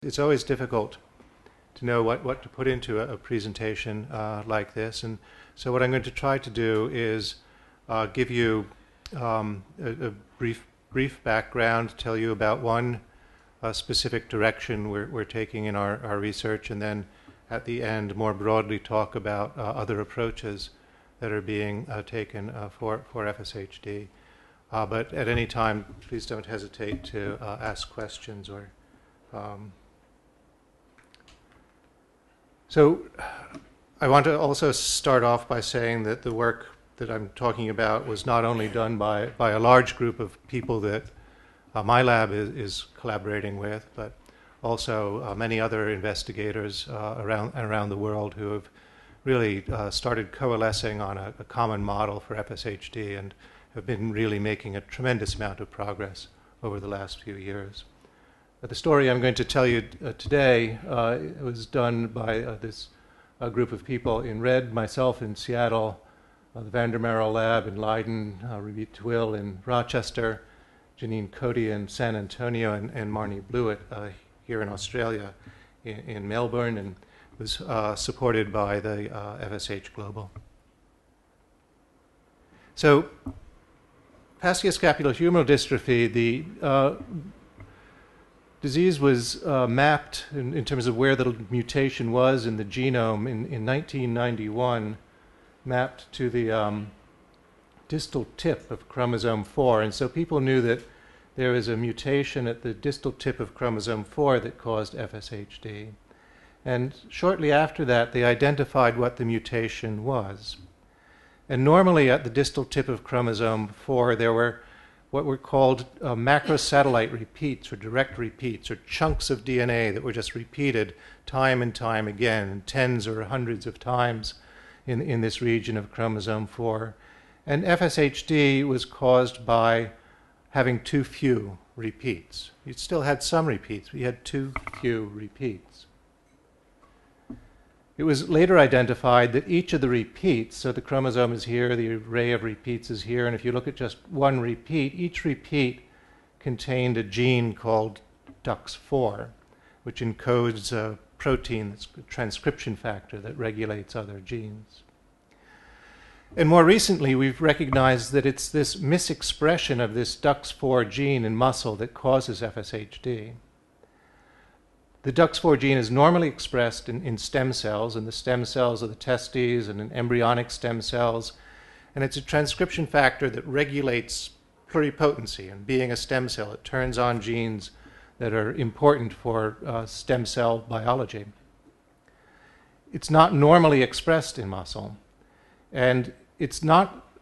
It's always difficult to know what to put into a presentation like this. And so what I'm going to try to do is give you a brief background, tell you about one specific direction we're taking in our research, and then at the end more broadly talk about other approaches that are being taken for FSHD. But at any time, please don't hesitate to ask questions or So I want to also start off by saying that the work that I'm talking about was not only done by a large group of people that my lab is collaborating with, but also many other investigators around the world who have really started coalescing on a common model for FSHD and have been really making a tremendous amount of progress over the last few years. The story I'm going to tell you today was done by this group of people in red, myself in Seattle, the Vandermeer Lab in Leiden, Ravit Twill in Rochester, Janine Cody in San Antonio, and Marnie Blewett here in Australia in Melbourne, and was supported by the FSH Global. So, facioscapulohumeral dystrophy, the disease was mapped in terms of where the mutation was in the genome in 1991, mapped to the distal tip of chromosome 4. And so people knew that there was a mutation at the distal tip of chromosome 4 that caused FSHD. And shortly after that, they identified what the mutation was. And normally at the distal tip of chromosome 4, there were what were called macrosatellite repeats or direct repeats or chunks of DNA that were just repeated time and time again, tens or hundreds of times in this region of chromosome 4. And FSHD was caused by having too few repeats. You still had some repeats, but you had too few repeats. It was later identified that each of the repeats, so the chromosome is here, the array of repeats is here, and if you look at just one repeat, each repeat contained a gene called DUX4, which encodes a protein, that's a transcription factor that regulates other genes. And more recently, we've recognized that it's this misexpression of this DUX4 gene in muscle that causes FSHD. The DUX4 gene is normally expressed in stem cells, and the stem cells are the testes and in embryonic stem cells. And it's a transcription factor that regulates pluripotency. And being a stem cell, it turns on genes that are important for stem cell biology. It's not normally expressed in muscle. And it's not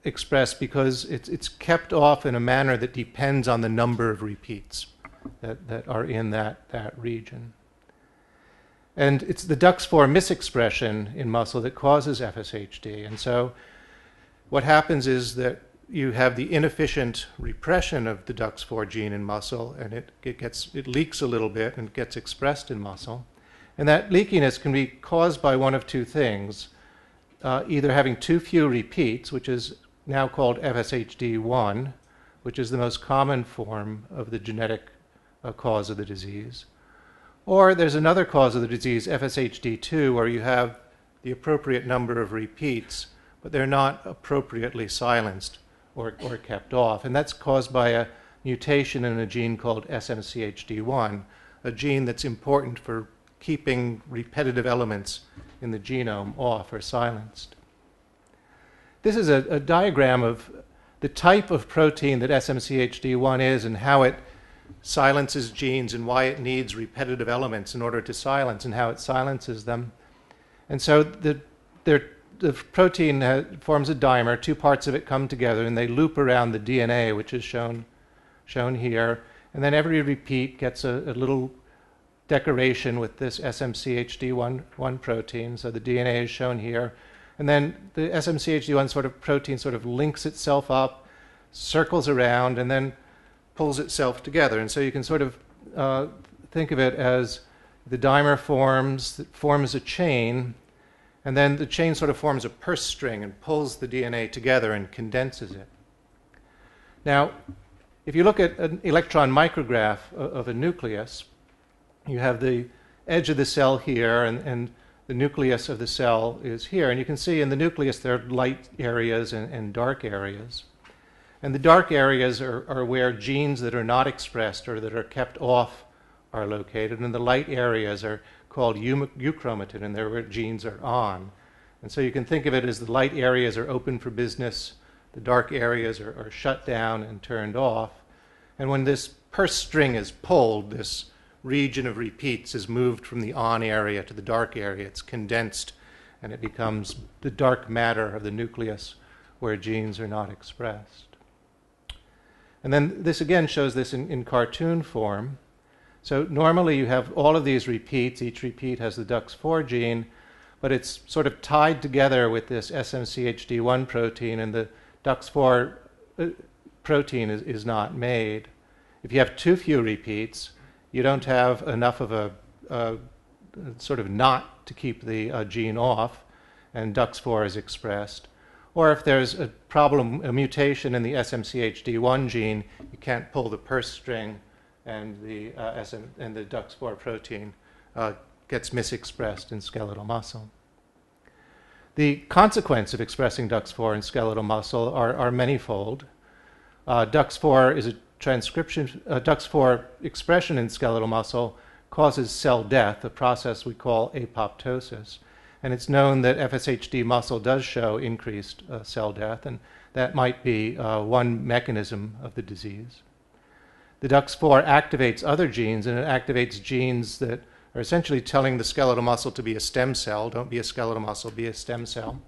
expressed because it's kept off in a manner that depends on the number of repeats that are in that region. And it's the DUX4 misexpression in muscle that causes FSHD. And so what happens is that you have the inefficient repression of the DUX4 gene in muscle, and it leaks a little bit and gets expressed in muscle. And that leakiness can be caused by one of two things, either having too few repeats, which is now called FSHD1, which is the most common form of the genetic cause of the disease. Or there's another cause of the disease, FSHD2, where you have the appropriate number of repeats, but they're not appropriately silenced or kept off. And that's caused by a mutation in a gene called SMCHD1, a gene that's important for keeping repetitive elements in the genome off or silenced. This is a diagram of the type of protein that SMCHD1 is and how it silences genes and why it needs repetitive elements in order to silence and how it silences them. And so the protein forms a dimer. Two parts of it come together and they loop around the DNA, which is shown here. And then every repeat gets a little decoration with this SMCHD1 protein. So the DNA is shown here. And then the SMCHD1 sort of protein sort of links itself up, circles around, and then pulls itself together. And so you can sort of think of it as the dimer forms a chain, and then the chain sort of forms a purse string and pulls the DNA together and condenses it. Now, if you look at an electron micrograph of a nucleus, you have the edge of the cell here, and the nucleus of the cell is here. And you can see in the nucleus there are light areas and dark areas. And the dark areas are where genes that are not expressed or that are kept off are located, and the light areas are called euchromatin, and they're where genes are on. And so you can think of it as the light areas are open for business, the dark areas are shut down and turned off. And when this purse string is pulled, this region of repeats is moved from the on area to the dark area. It's condensed, and it becomes the dark matter of the nucleus where genes are not expressed. And then this again shows this in cartoon form. So normally you have all of these repeats. Each repeat has the DUX4 gene, but it's sort of tied together with this SMCHD1 protein, and the DUX4 protein is not made. If you have too few repeats, you don't have enough of a sort of knot to keep the gene off, and DUX4 is expressed. Or if there's a problem, a mutation in the SMCHD1 gene, you can't pull the purse string, and the DUX4 protein gets misexpressed in skeletal muscle. The consequence of expressing DUX4 in skeletal muscle are manifold. DUX4 is a transcription. DUX4 expression in skeletal muscle causes cell death, a process we call apoptosis. And it's known that FSHD muscle does show increased cell death, and that might be one mechanism of the disease. The DUX4 activates other genes, and it activates genes that are essentially telling the skeletal muscle to be a stem cell. Don't be a skeletal muscle, be a stem cell.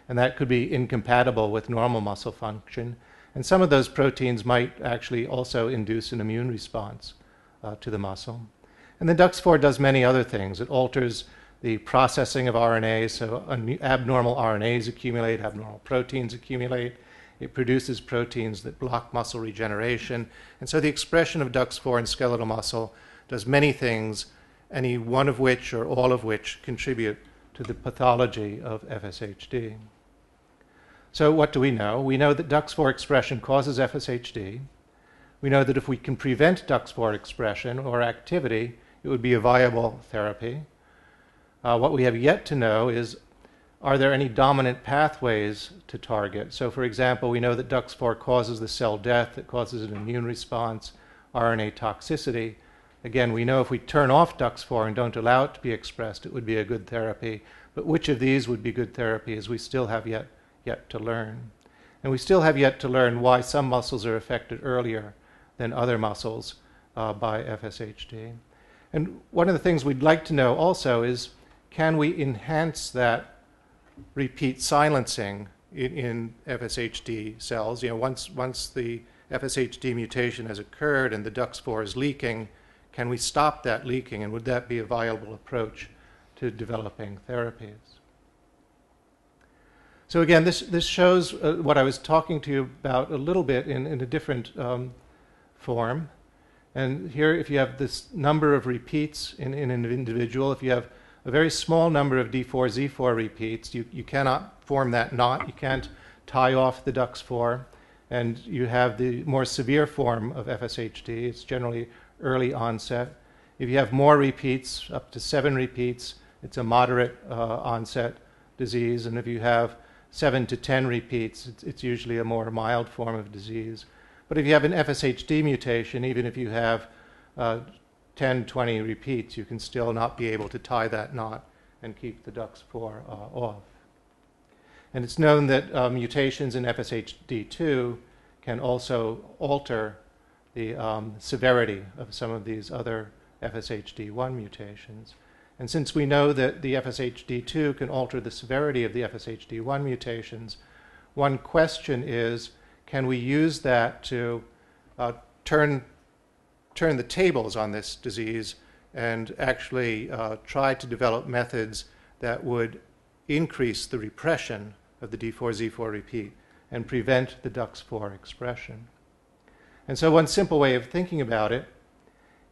And that could be incompatible with normal muscle function. And some of those proteins might actually also induce an immune response to the muscle. And the DUX4 does many other things. It alters the processing of RNA, so abnormal RNAs accumulate, abnormal proteins accumulate. It produces proteins that block muscle regeneration. And so the expression of DUX4 in skeletal muscle does many things, any one of which or all of which contribute to the pathology of FSHD. So what do we know? We know that DUX4 expression causes FSHD. We know that if we can prevent DUX4 expression or activity, it would be a viable therapy. What we have yet to know is, are there any dominant pathways to target? So for example, we know that DUX4 causes the cell death, it causes an immune response, RNA toxicity. Again, we know if we turn off DUX4 and don't allow it to be expressed, it would be a good therapy. But which of these would be good therapy is we still have yet to learn. And we still have yet to learn why some muscles are affected earlier than other muscles by FSHD. And one of the things we'd like to know also is, can we enhance that repeat silencing in FSHD cells? You know, once the FSHD mutation has occurred and the DUX4 is leaking, can we stop that leaking? And would that be a viable approach to developing therapies? So again, this shows what I was talking to you about a little bit in a different form. And here, if you have this number of repeats in an individual, if you have a very small number of D4Z4 repeats, you cannot form that knot. You can't tie off the DUX4. And you have the more severe form of FSHD. It's generally early onset. If you have more repeats, up to 7 repeats, it's a moderate onset disease. And if you have 7 to 10 repeats, it's usually a more mild form of disease. But if you have an FSHD mutation, even if you have 10, 20 repeats, you can still not be able to tie that knot and keep the DUX4 off. And it's known that mutations in FSHD2 can also alter the severity of some of these other FSHD1 mutations. And since we know that the FSHD2 can alter the severity of the FSHD1 mutations, one question is, can we use that to turn the tables on this disease and actually try to develop methods that would increase the repression of the D4Z4 repeat and prevent the DUX4 expression? And so one simple way of thinking about it,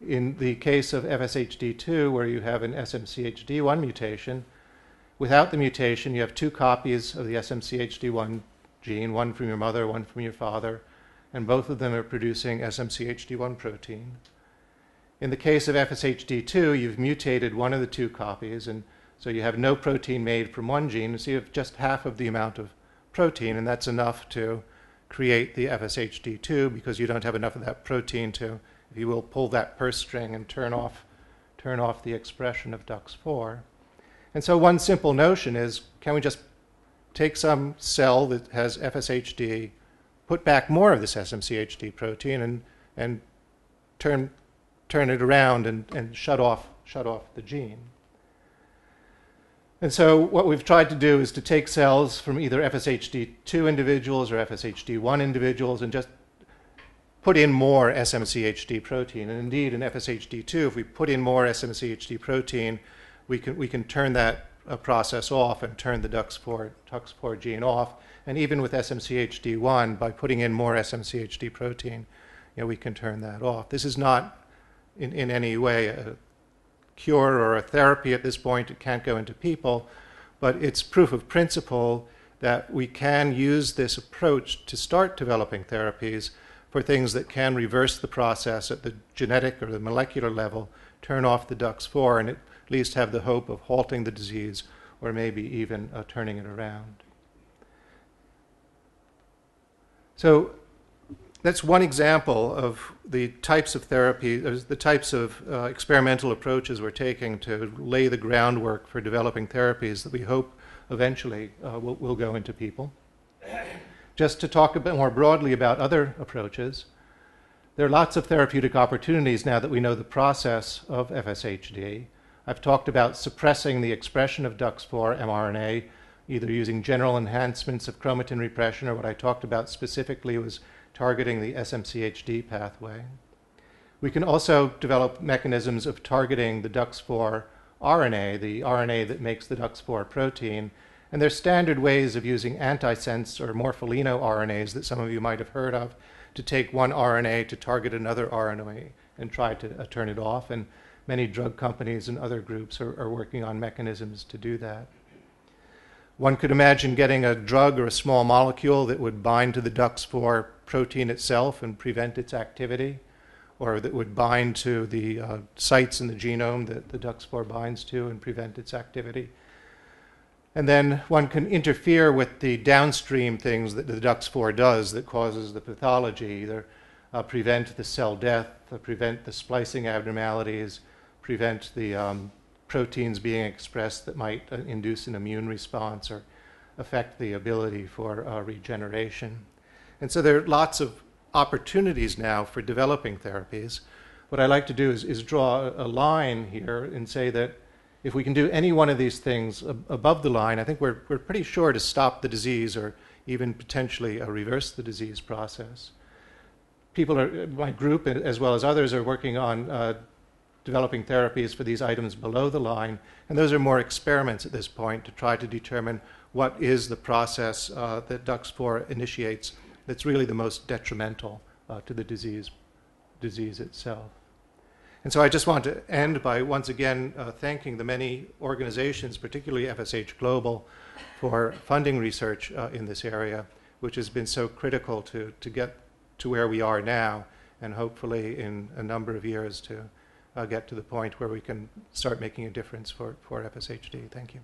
in the case of FSHD2, where you have an SMCHD1 mutation, without the mutation you have 2 copies of the SMCHD1 gene, one from your mother, one from your father, and both of them are producing SMCHD1 protein. In the case of FSHD2, you've mutated one of the two copies, and so you have no protein made from one gene, so you have just half of the amount of protein, and that's enough to create the FSHD2 because you don't have enough of that protein to, if you will, pull that purse string and turn off the expression of DUX4. And so one simple notion is, can we just take some cell that has FSHD, put back more of this SMCHD protein, and turn it around and shut off the gene. And so what we've tried to do is to take cells from either FSHD2 individuals or FSHD1 individuals and just put in more SMCHD protein. And indeed, in FSHD2, if we put in more SMCHD protein, we can turn that process off and turn the DUX4 gene off. And even with SMCHD1, by putting in more SMCHD protein, we can turn that off. This is not in any way a cure or a therapy at this point. It can't go into people, but it's proof of principle that we can use this approach to start developing therapies for things that can reverse the process at the genetic or the molecular level, turn off the DUX4, and at least have the hope of halting the disease or maybe even turning it around. So that's one example of the types of therapy, the types of experimental approaches we're taking to lay the groundwork for developing therapies that we hope eventually will go into people. Just to talk a bit more broadly about other approaches, there are lots of therapeutic opportunities now that we know the process of FSHD. I've talked about suppressing the expression of DUX4 mRNA, either using general enhancements of chromatin repression, or what I talked about specifically was targeting the SMCHD pathway. We can also develop mechanisms of targeting the DUX4 RNA, the RNA that makes the DUX4 protein. And there's standard ways of using antisense or morpholino RNAs that some of you might have heard of to take one RNA to target another RNA and try to turn it off. And many drug companies and other groups are working on mechanisms to do that. One could imagine getting a drug or a small molecule that would bind to the DUX4 protein itself and prevent its activity, or that would bind to the sites in the genome that the DUX4 binds to and prevent its activity. And then one can interfere with the downstream things that the DUX4 does that causes the pathology, either prevent the cell death, prevent the splicing abnormalities, prevent the proteins being expressed that might induce an immune response or affect the ability for regeneration. And so there are lots of opportunities now for developing therapies. What I like to do is draw a line here and say that if we can do any one of these things above the line, I think we're pretty sure to stop the disease or even potentially reverse the disease process. My group, as well as others, are working on developing therapies for these items below the line, and those are more experiments at this point to try to determine what is the process that DUX4 initiates that's really the most detrimental to the disease itself. And so I just want to end by once again thanking the many organizations, particularly FSH Global, for funding research in this area, which has been so critical to get to where we are now, and hopefully in a number of years to get to the point where we can start making a difference for FSHD. Thank you.